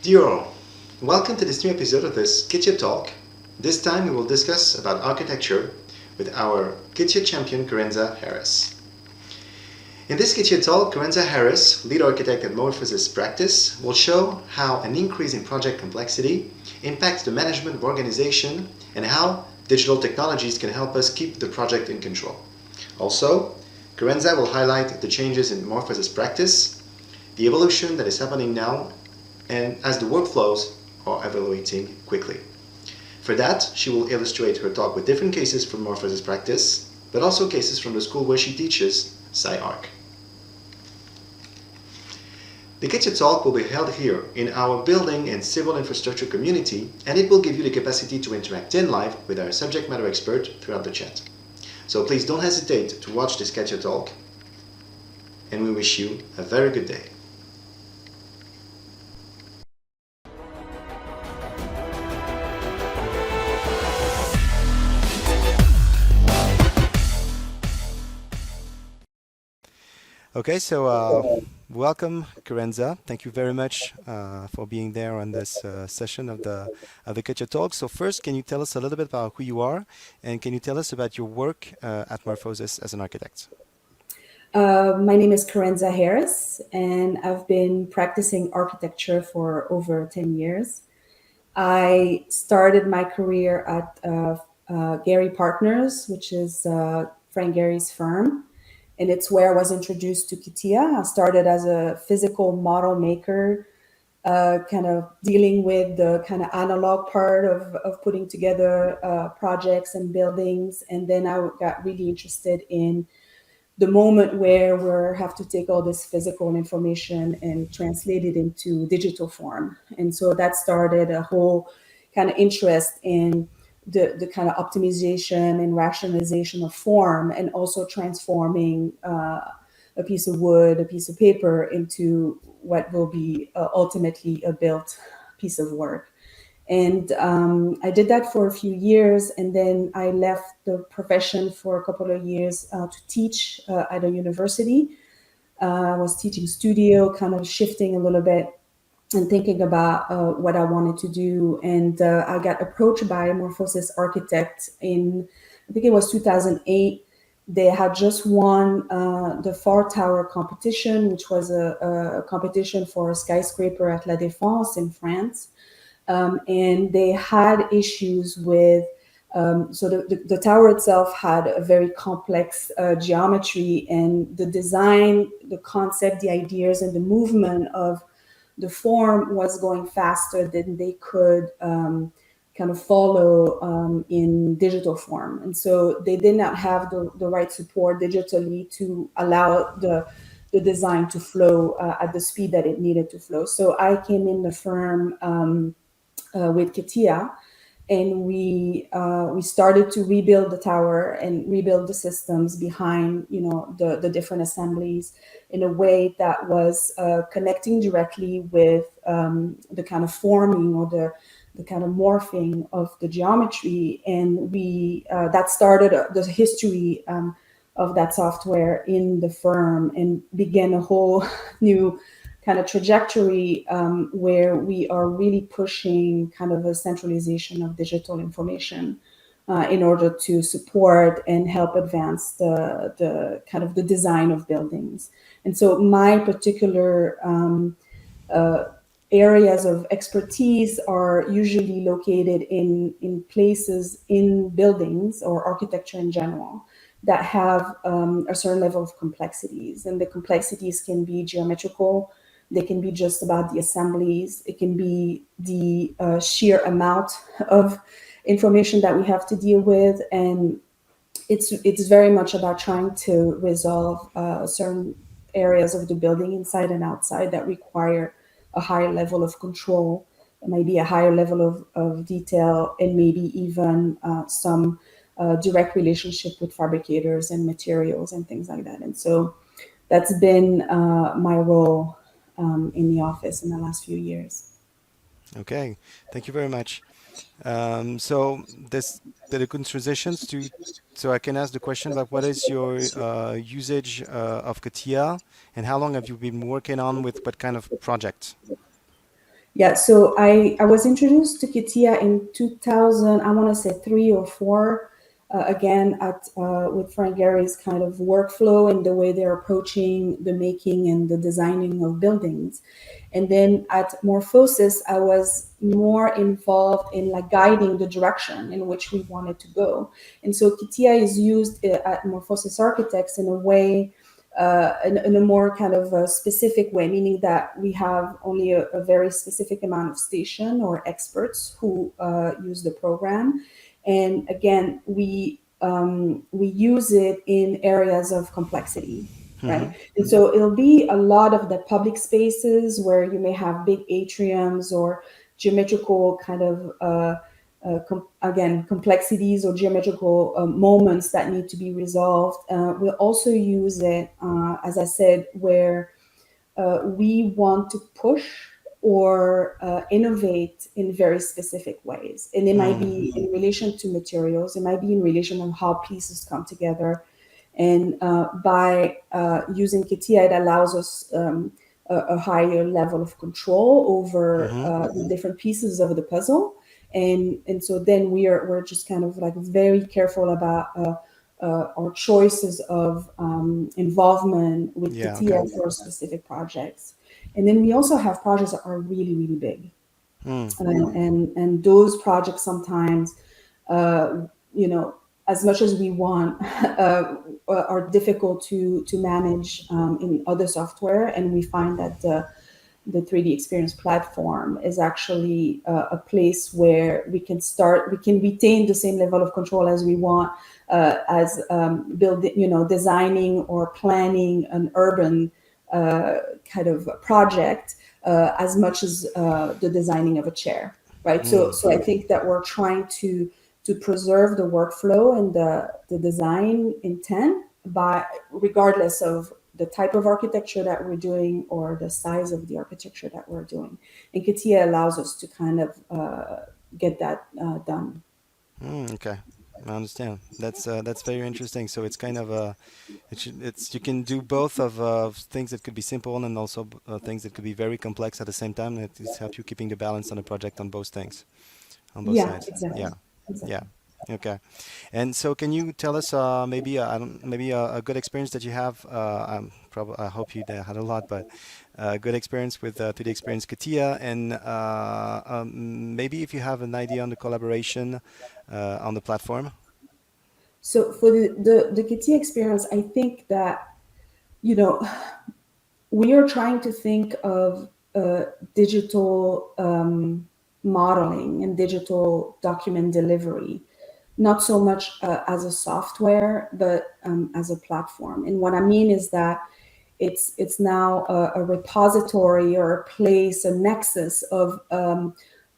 Dear all, welcome to this new episode of this CATIA Talk. This time we will discuss about architecture with our CATIA champion Kerenza Harris. In this CATIA Talk, Kerenza Harris, lead architect at Morphosis Practice, will show how an increase in project complexity impacts the management of organization and how digital technologies can help us keep the project in control. Also, Kerenza will highlight the changes in Morphosis Practice, the evolution that is happening now, and as the workflows are evaluating quickly. For that, she will illustrate her talk with different cases from Morphosis Practice, but also cases from the school where she teaches, SciArc. The CATIA Talk will be held here in our Building and Civil Infrastructure community, and it will give you the capacity to interact in live with our subject matter expert throughout the chat. So please don't hesitate to watch this CATIA Talk, and we wish you a very good day. Okay, so welcome, Kerenza. Thank you very much for being there on this session of the CATIA Talk. So first, can you tell us a little bit about who you are, and can you tell us about your work at Morphosis as an architect? My name is Kerenza Harris, and I've been practicing architecture for over 10 years. I started my career at Gary Partners, which is Frank Gary's firm. And it's where I was introduced to CATIA. I started as a physical model maker, kind of dealing with the kind of analog part of putting together projects and buildings. And then I got really interested in the moment where we have to take all this physical information and translate it into digital form. And so that started a whole kind of interest in the kind of optimization and rationalization of form, and also transforming a piece of wood, a piece of paper into what will be ultimately a built piece of work. And I did that for a few years, and then I left the profession for a couple of years to teach at a university. I was teaching studio, kind of shifting a little bit and thinking about what I wanted to do. And I got approached by Morphosis Architect in, I think it was 2008. They had just won the Far Tower competition, which was a competition for a skyscraper at La Défense in France. And they had issues with, so the tower itself had a very complex geometry, and the design, the concept, the ideas, and the movement of the form was going faster than they could kind of follow in digital form. And so they did not have the right support digitally to allow the design to flow at the speed that it needed to flow. So I came in the firm with CATIA, and we started to rebuild the tower and rebuild the systems behind, the different assemblies in a way that was connecting directly with the kind of forming or the kind of morphing of the geometry. And we that started the history of that software in the firm, and began a whole new kind of trajectory where we are really pushing kind of a centralization of digital information in order to support and help advance the kind of the design of buildings. And so my particular areas of expertise are usually located in places, in buildings or architecture in general, that have a certain level of complexities. And the complexities can be geometrical. They can be just about the assemblies. It can be the sheer amount of information that we have to deal with. And it's very much about trying to resolve certain areas of the building inside and outside that require a higher level of control, maybe a higher level of detail, and maybe even some direct relationship with fabricators and materials and things like that. And so that's been my role in the office in the last few years. Okay, thank you very much. So the good transitions to, so I can ask the question about what is your usage of CATIA, and how long have you been working on with what kind of project? Yeah, so I was introduced to CATIA in 2000, I want to say 3 or 4, again at with Frank Gary's kind of workflow and the way they're approaching the making and the designing of buildings. And then at Morphosis, I was more involved in like guiding the direction in which we wanted to go. And so CATIA is used at Morphosis Architects in a way, in a more kind of a specific way, meaning that we have only a very specific amount of station or experts who use the program. And again, we use it in areas of complexity, right? And so it'll be a lot of the public spaces where you may have big atriums or geometrical kind of again, complexities or geometrical moments that need to be resolved. We'll also use it, as I said, where we want to push or innovate in very specific ways. And it might be in relation to materials, it might be in relation to how pieces come together. And by using CATIA, it allows us a higher level of control over the different pieces of the puzzle. And so then we're just kind of like very careful about our choices of involvement with Yeah, CATIA okay. for specific projects. And then we also have projects that are really, really big. And those projects sometimes, you know, as much as we want, are difficult to manage in other software. And we find that the 3D experience platform is actually a place where we can retain the same level of control as we want, as building, designing or planning an urban kind of project, as much as the designing of a chair, right? So I think that we're trying to preserve the workflow and the design intent, by regardless of the type of architecture that we're doing or the size of the architecture that we're doing. And CATIA allows us to kind of get that done. Okay, I understand. That's very interesting. So it's kind of it's you can do both of things that could be simple and also things that could be very complex at the same time. It just helps you keeping the balance on the project on both things, on both Yeah, sides. exactly. Yeah, yeah. Exactly. Okay. And so, can you tell us maybe I don't maybe a good experience that you have? Probably I hope you had a lot, but good experience with to the experience Katia, and maybe if you have an idea on the collaboration on the platform. So for the CATIA experience, I think that, you know, we are trying to think of digital modeling and digital document delivery, not so much as a software, but as a platform. And what I mean is that it's now a repository or a place, a nexus of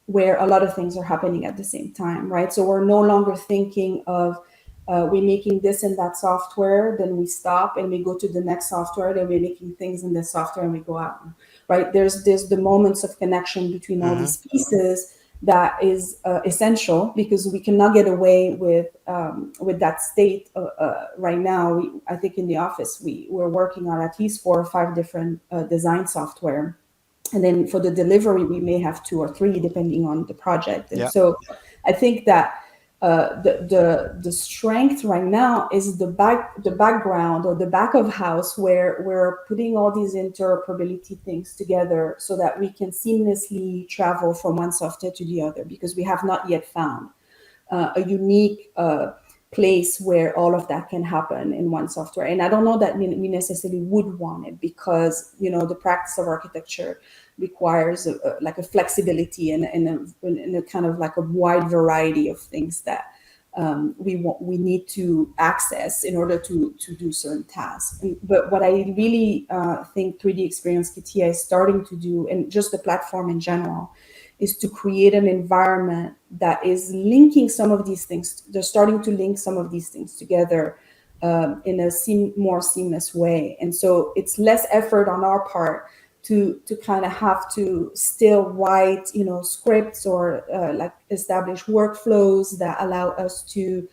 where a lot of things are happening at the same time, right? So we're no longer thinking of we're making this and that software, then we stop and we go to the next software, then we're making things in this software and we go out, right? There's the moments of connection between all Mm-hmm. these pieces that is essential, because we cannot get away with that state right now. I think in the office we're working on at least 4 or 5 different design software, and then for the delivery we may have 2 or 3 depending on the project. And Yeah. so I think that the strength right now is the background or the back of house, where we're putting all these interoperability things together so that we can seamlessly travel from one software to the other, because we have not yet found a unique place where all of that can happen in one software. And I don't know that we necessarily would want it, because the practice of architecture requires like a flexibility and a kind of like a wide variety of things that we need to access in order to do certain tasks. But what I really think 3D Experience CATIA is starting to do, and just the platform in general, is to create an environment that is linking some of these things. They're starting to link some of these things together in a more seamless way. And so it's less effort on our part to kind of have to still write, scripts or like establish workflows that allow us to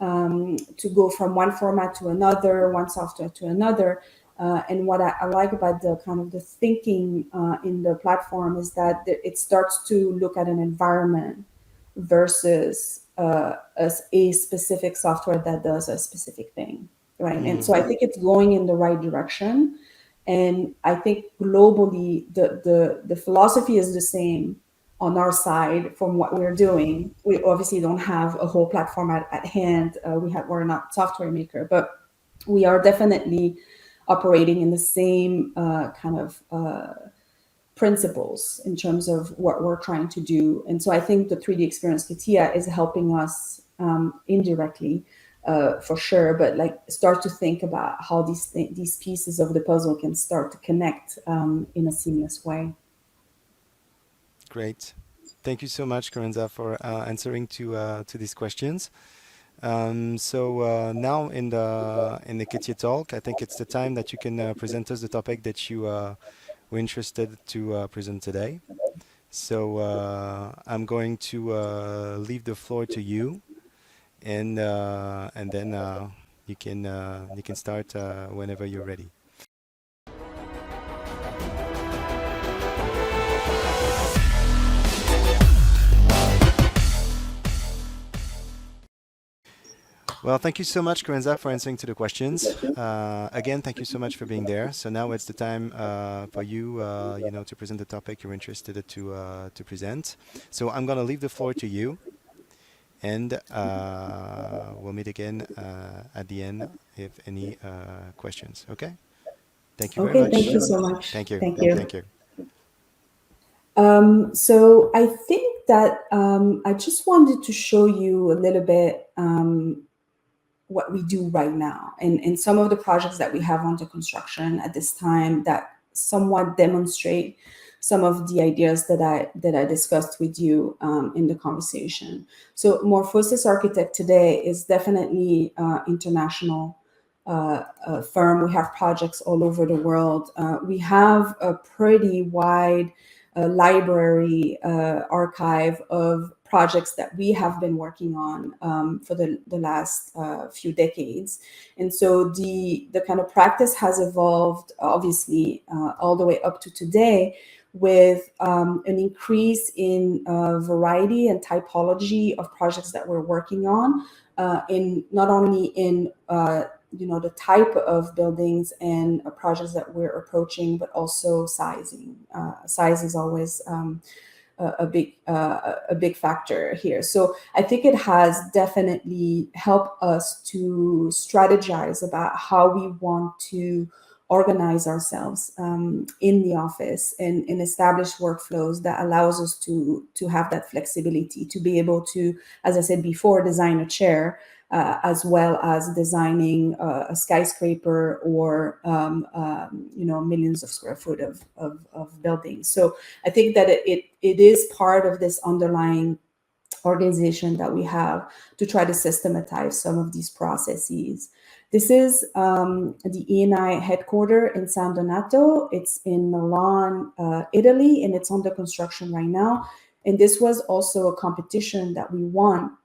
go from one format to another, one software to another. And what I like about the kind of the thinking in the platform is that it starts to look at an environment versus as a specific software that does a specific thing, right? And so I think it's going in the right direction. And I think globally, the philosophy is the same on our side from what we're doing. We obviously don't have a whole platform at hand. We're not software maker, but we are definitely operating in the same kind of principles in terms of what we're trying to do. And so I think the 3D experience CATIA is helping us indirectly for sure, but like start to think about how these pieces of the puzzle can start to connect in a seamless way. Great. Thank you so much, Kerenza, for answering to these questions. Now in the CATIA talk, I think it's the time that you can present us the topic that you were interested to present today. So I'm going to leave the floor to you, and then you can start whenever you're ready. Well, thank you so much, Kerenza, for answering to the questions. Again, thank you so much for being there. So now it's the time for you, to present the topic you're interested to present. So I'm going to leave the floor to you, and we'll meet again at the end if any questions. Okay? Thank you very Okay, thank much. you so much. Thank you. Thank you. Thank you. So I think that I just wanted to show you a little bit what we do right now and some of the projects that we have under construction at this time that somewhat demonstrate some of the ideas that I discussed with you in the conversation. So Morphosis Architect today is definitely international firm. We have projects all over the world. We have a pretty wide library archive of projects that we have been working on for the last few decades. And so the kind of practice has evolved, obviously, all the way up to today with an increase in variety and typology of projects that we're working on, in not only in the type of buildings and projects that we're approaching, but also sizing. Size is always a big factor here. So I think it has definitely helped us to strategize about how we want to organize ourselves in the office and establish workflows that allows us to have that flexibility to be able to, as I said before, design a chair as well as designing a skyscraper or millions of square foot of buildings. So I think that it is part of this underlying organization that we have to try to systematize some of these processes. This is the ENI headquarters in San Donato. It's in Milan, Italy, and it's under construction right now. And this was also a competition that we won.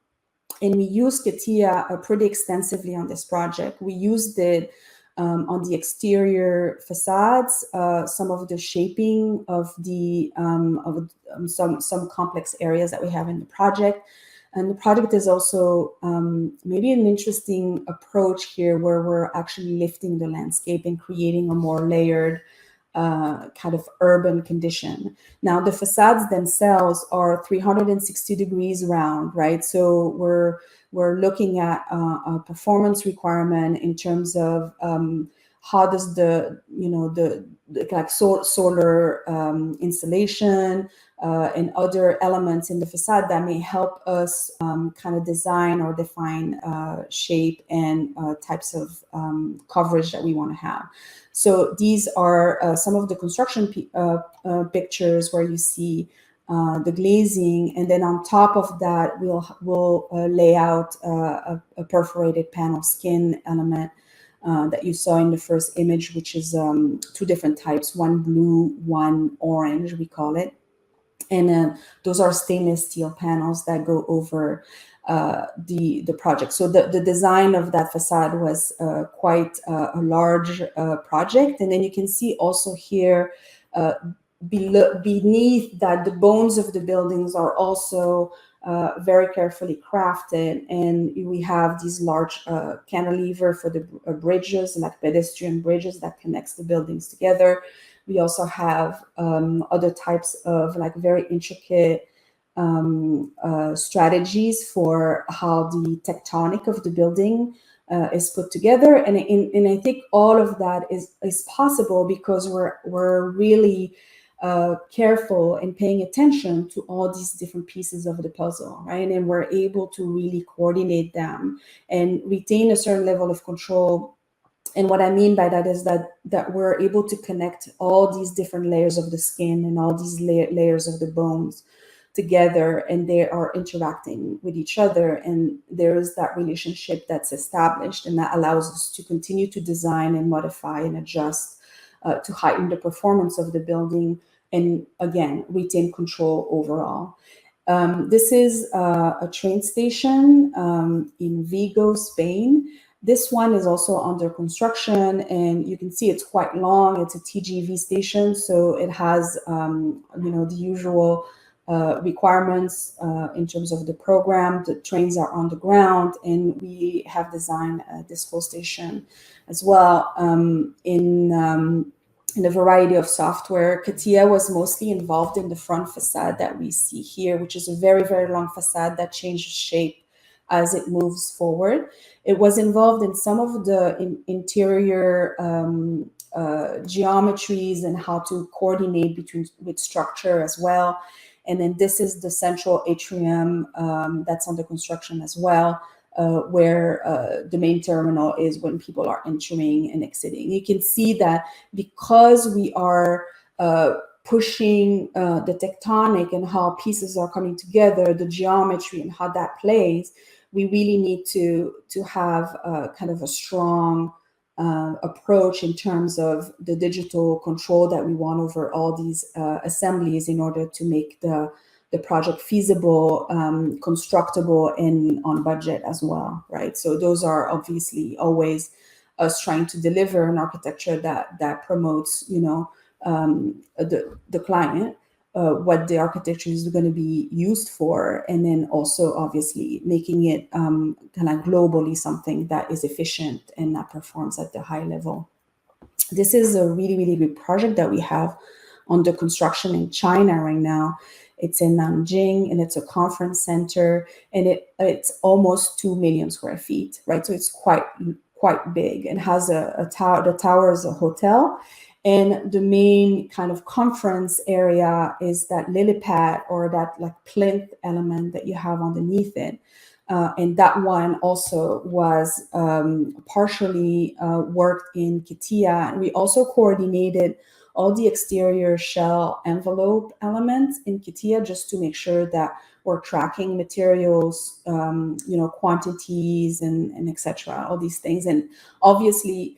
And we used CATIA pretty extensively on this project. We used it on the exterior facades, some of the shaping of the some complex areas that we have in the project. And the project is also maybe an interesting approach here where we're actually lifting the landscape and creating a more layered kind of urban condition. Now, the facades themselves are 360 degrees round, right? So we're looking at a performance requirement in terms of how does the like solar installation and other elements in the facade that may help us kind of design or define shape and types of coverage that we want to have. So these are some of the construction pictures where you see the glazing, and then on top of that, we'll lay out a perforated panel skin element that you saw in the first image, which is two different types, one blue, one orange, we call it. And those are stainless steel panels that go over the project. So the design of that facade was quite a large project. And then you can see also here beneath that, the bones of the buildings are also very carefully crafted, and we have these large cantilever for the bridges, like pedestrian bridges that connects the buildings together. We also have other types of like very intricate strategies for how the tectonic of the building is put together, and I think all of that is possible because we're really careful in paying attention to all these different pieces of the puzzle, right? And we're able to really coordinate them and retain a certain level of control. And what I mean by that is that we're able to connect all these different layers of the skin and all these layers of the bones together, and they are interacting with each other, and there is that relationship that's established, and that allows us to continue to design and modify and adjust to heighten the performance of the building and, again, retain control overall. This is a train station in Vigo, Spain. This one is also under construction, and you can see it's quite long. It's a TGV station, so it has the usual requirements in terms of the program. The trains are on the ground, and we have designed this whole station as well in a variety of software. CATIA was mostly involved in the front facade that we see here, which is a very, very long facade that changes shape as it moves forward. It was involved in some of the interior geometries and how to coordinate with structure as well. And then this is the central atrium that's under construction as well, where the main terminal is when people are entering and exiting. You can see that because we are pushing the tectonic and how pieces are coming together, the geometry and how that plays, we really need to have kind of a strong approach in terms of the digital control that we want over all these assemblies in order to make the project feasible, constructible, and on budget as well, right? So those are obviously always us trying to deliver an architecture that promotes, the client, what the architecture is going to be used for, and then also obviously making it kind of globally something that is efficient and that performs at the high level. This is a really, really big project that we have under construction in China right now. It's in Nanjing, and it's a conference center, and it's almost 2 million square feet, right? So it's quite big, and has a tower. The tower is a hotel, and the main kind of conference area is that lily pad, or that like plinth element that you have underneath it. And that one also was partially worked in CATIA. And we also coordinated all the exterior shell envelope elements in CATIA just to make sure that we're tracking materials, quantities and etc., all these things. And obviously,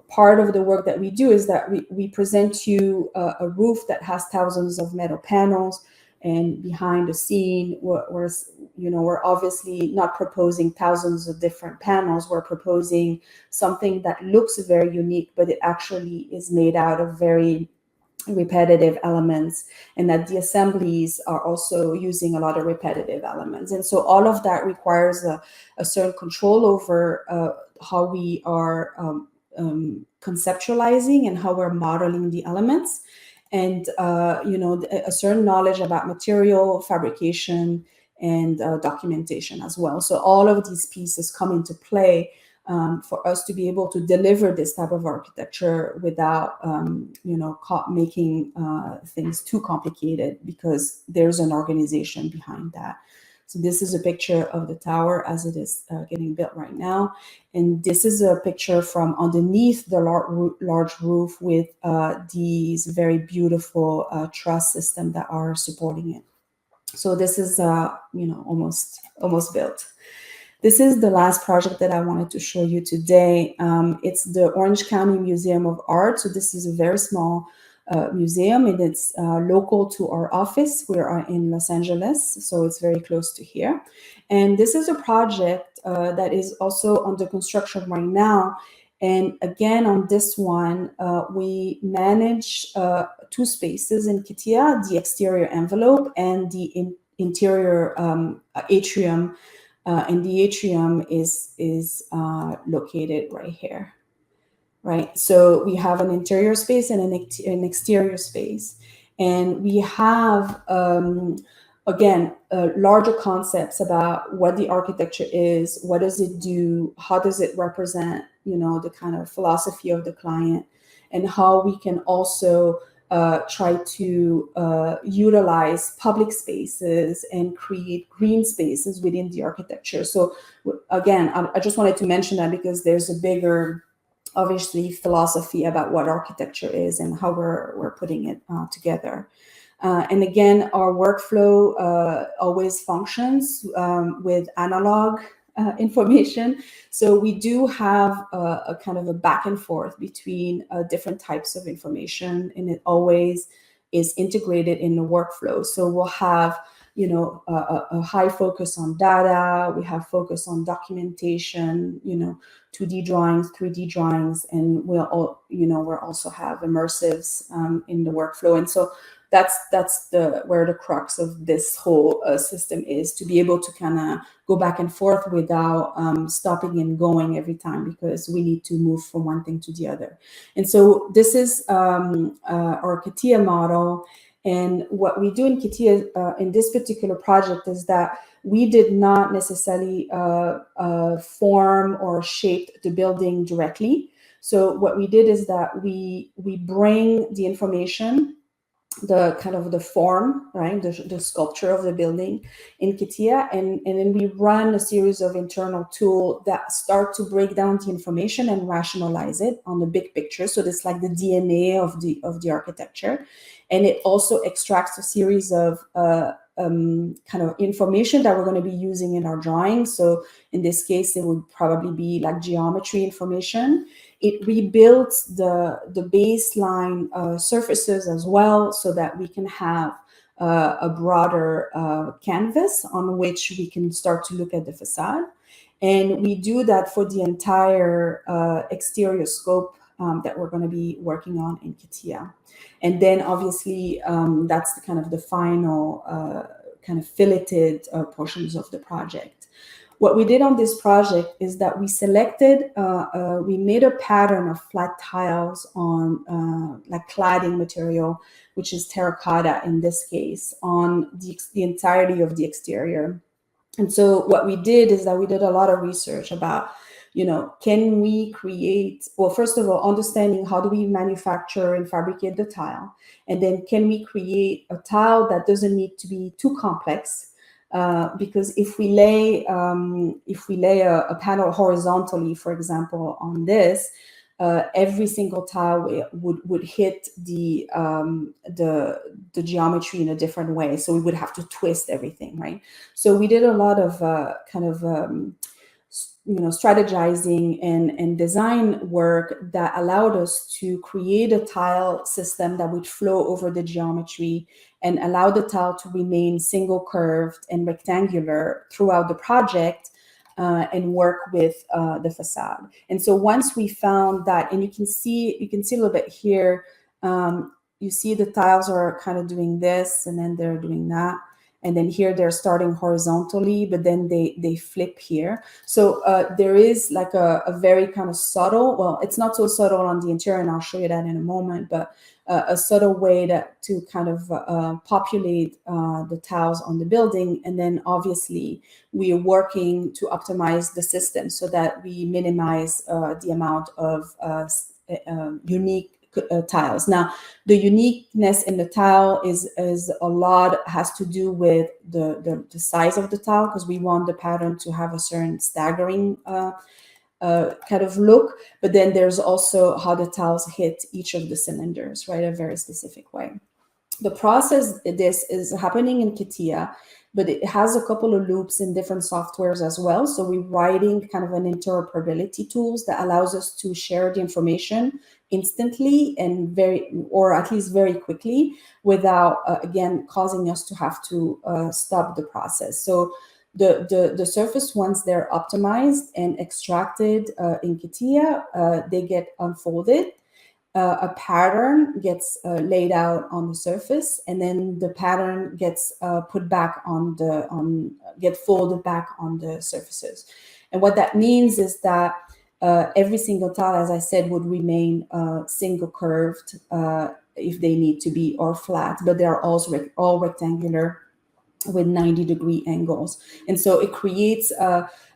part of the work that we do is that we present you a roof that has thousands of metal panels, and behind the scene, we're obviously not proposing thousands of different panels. We're proposing something that looks very unique, but it actually is made out of very repetitive elements, and that the assemblies are also using a lot of repetitive elements. And so all of that requires a certain control over how we are conceptualizing and how we're modeling the elements. And, a certain knowledge about material, fabrication, and documentation as well. So all of these pieces come into play for us to be able to deliver this type of architecture without, making things too complicated, because there's an organization behind that. So this is a picture of the tower as it is getting built right now. And this is a picture from underneath the large roof with these very beautiful truss system that are supporting it. So this is, almost built. This is the last project that I wanted to show you today. It's the Orange County Museum of Art. So this is a very small museum, and it's local to our office. We are in Los Angeles, so it's very close to here. And this is a project that is also under construction right now. And again, on this one, we manage two spaces in CATIA, the exterior envelope and the interior atrium. And the atrium is located right here. Right, so we have an interior space and an exterior space, and we have again larger concepts about what the architecture is, what does it do, how does it represent, the kind of philosophy of the client, and how we can also try to utilize public spaces and create green spaces within the architecture. So again, I just wanted to mention that because there's a bigger, obviously, philosophy about what architecture is and how we're putting it together. And again, our workflow always functions with analog information. So we do have a kind of a back and forth between different types of information, and it always is integrated in the workflow. So we'll have a high focus on data, we have focus on documentation, 2D drawings, 3D drawings, and we'll also have immersives in the workflow. And so that's where the crux of this whole system is, to be able to kind of go back and forth without stopping and going every time, because we need to move from one thing to the other. And so this is our CATIA model. And what we do in CATIA in this particular project is that we did not necessarily form or shape the building directly. So what we did is that we bring the information, the kind of the form, right, the sculpture of the building in CATIA, and then we run a series of internal tools that start to break down the information and rationalize it on the big picture. So it's like the DNA of the architecture, and it also extracts a series of kind of information that we're going to be using in our drawings. So in this case, it would probably be like geometry information. It rebuilds the baseline surfaces as well, so that we can have a broader canvas on which we can start to look at the facade. And we do that for the entire exterior scope that we're going to be working on in CATIA. And then obviously that's the kind of the final kind of filleted portions of the project. What we did on this project is that we selected, we made a pattern of flat tiles on like cladding material, which is terracotta in this case, on the entirety of the exterior. And so what we did is that we did a lot of research about, can we create, well, first of all, understanding how do we manufacture and fabricate the tile, and then can we create a tile that doesn't need to be too complex. Because if we lay a panel horizontally, for example, on this, every single tile would hit the geometry in a different way. So we would have to twist everything, right? So we did a lot of strategizing and design work that allowed us to create a tile system that would flow over the geometry and allow the tile to remain single curved and rectangular throughout the project and work with the facade. And so once we found that, and you can see a little bit here, you see the tiles are kind of doing this, and then they're doing that. And then here they're starting horizontally, but then they flip here. So there is like a very kind of subtle, well, it's not so subtle on the interior, and I'll show you that in a moment, but a subtle way to kind of populate the tiles on the building. And then obviously we are working to optimize the system so that we minimize the amount of unique tiles. Now, the uniqueness in the tile is a lot has to do with the size of the tile, because we want the pattern to have a certain staggering kind of look. But then there's also how the tiles hit each of the cylinders, right? A very specific way. The process, this is happening in CATIA. but it has a couple of loops in different softwares as well. So we're writing kind of an interoperability tools that allows us to share the information instantly and or at least very quickly, without again causing us to have to stop the process. So the surface, once they're optimized and extracted in CATIA, they get unfolded. A pattern gets laid out on the surface, and then the pattern gets put back get folded back on the surfaces. And what that means is that every single tile, as I said, would remain single curved if they need to be, or flat, but they are also all rectangular with 90-degree angles. And so it creates,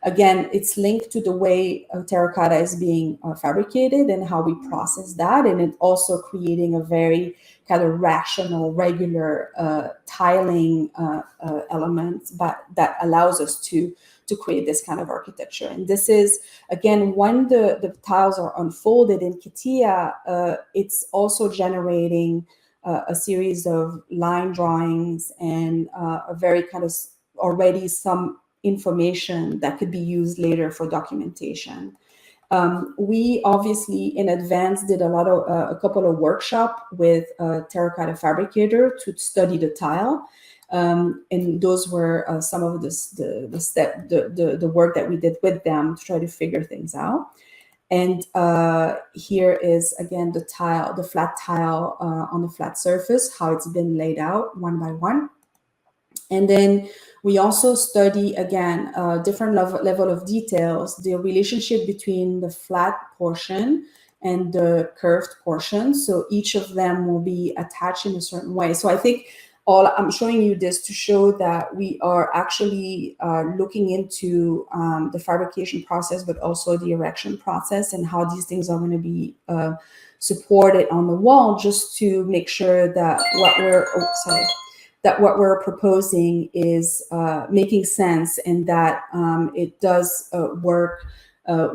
again, it's linked to the way terracotta is being fabricated and how we process that. And it's also creating a very kind of rational, regular tiling element, but that allows us to create this kind of architecture. And this is, again, when the tiles are unfolded in CATIA, it's also generating a series of line drawings and a very kind of already some information that could be used later for documentation. We obviously in advance did a couple of workshops with a terracotta fabricator to study the tile. And those were some of the work that we did with them to try to figure things out. And here is, again, the flat tile on the flat surface, how it's been laid out one by one. And then we also study, again, different level of details, the relationship between the flat portion and the curved portion. So each of them will be attached in a certain way. So I think I'm showing you this to show that we are actually looking into the fabrication process, but also the erection process and how these things are going to be supported on the wall, just to make sure that what we're proposing is making sense, and that it does work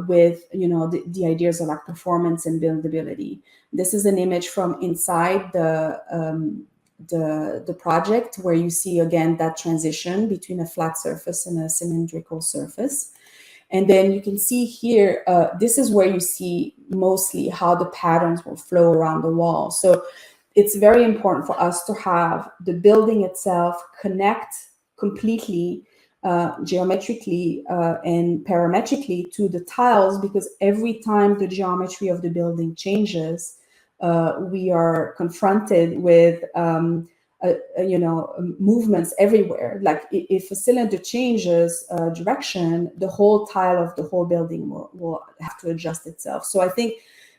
with the ideas of like performance and buildability. This is an image from inside the project, where you see again that transition between a flat surface and a cylindrical surface. And then you can see here, this is where you see mostly how the patterns will flow around the wall. So it's very important for us to have the building itself connect completely geometrically and parametrically to the tiles, because every time the geometry of the building changes, we are confronted with movements everywhere. Like if a cylinder changes direction, the whole tile of the whole building will have to adjust itself. So I think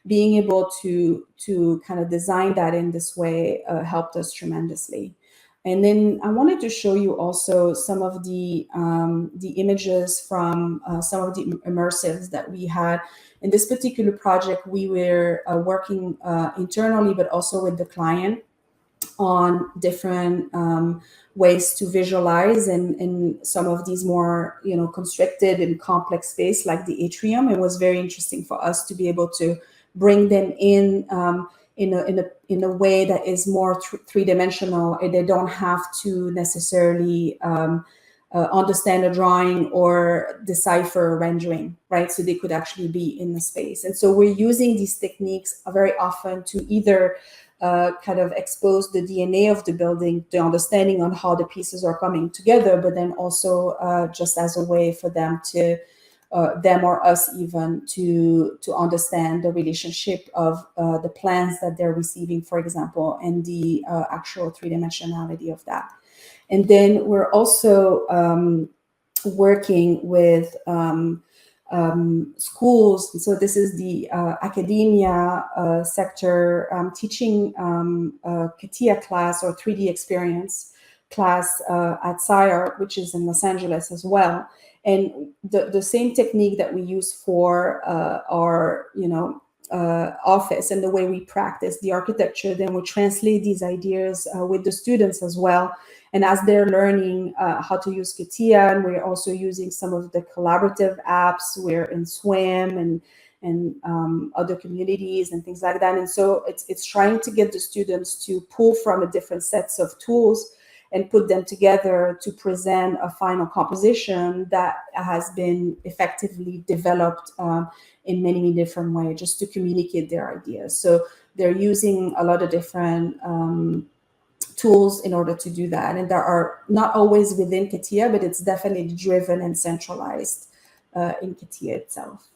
being able to kind of design that in this way helped us tremendously. And then I wanted to show you also some of the images from some of the immersives that we had. In this particular project, we were working internally, but also with the client on different ways to visualize in some of these more constricted and complex space like the atrium. It was very interesting for us to be able to bring them in a way that is more three-dimensional, and they don't have to necessarily understand a drawing or decipher a rendering, right? So they could actually be in the space. And so we're using these techniques very often to either kind of expose the DNA of the building, the understanding on how the pieces are coming together, but then also just as a way for them to them or us even to understand the relationship of the plans that they're receiving, for example, and the actual three-dimensionality of that. And then we're also working with schools. So this is the academia sector, teaching CATIA class or 3D experience class at SIRE, which is in Los Angeles as well. And the same technique that we use for our, office and the way we practice the architecture, then we translate these ideas with the students as well. And as they're learning how to use CATIA, and we're also using some of the collaborative apps, we're in Swim and other communities and things like that. And so it's trying to get the students to pull from a different sets of tools and put them together to present a final composition that has been effectively developed in many, many different ways, just to communicate their ideas. So they're using a lot of different tools in order to do that. And there are not always within CATIA, but it's definitely driven and centralized in CATIA itself.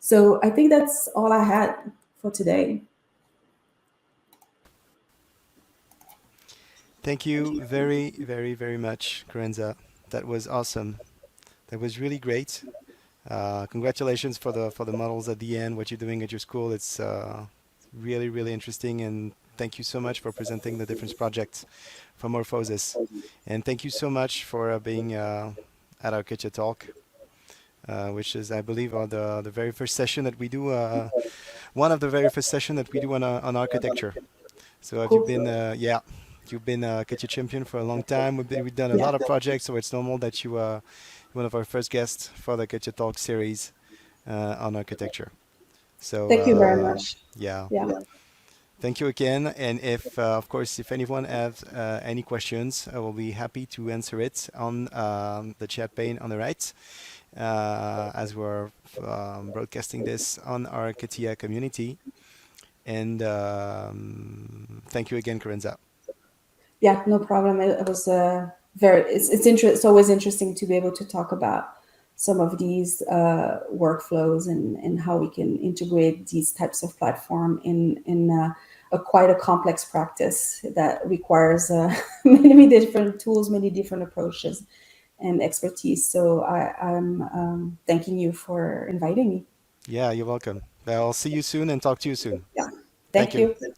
So I think that's all I had for today. Thank you very, very, very much, Kerenza. That was awesome. That was really great. Congratulations for the models at the end. What you're doing at your school, it's really, really interesting. And thank you so much for presenting the different projects for Morphosis. And thank you so much for being at our Kitchen Talk, which is, I believe, the very first session that we do. One of the very first session that we do on architecture. So have you Cool. been, yeah, you've been a Kitchen champion for a long time. We've done a Yeah. lot of projects, so it's normal that you are one of our first guests for the Kitchen Talk series on architecture. So Thank you very much. yeah, Yeah. thank you again. And if, of course, if anyone has any questions, I will be happy to answer it on the chat pane on the right, as we're broadcasting this on our CATIA community. And thank you again, Kerenza. Yeah, no problem. It was it's always interesting to be able to talk about some of these workflows and how we can integrate these types of platform in a quite a complex practice that requires many different tools, many different approaches and expertise. So I'm thanking you for inviting me. Yeah, you're welcome. I'll see you soon and talk to you soon. Yeah, Thank thank you. you.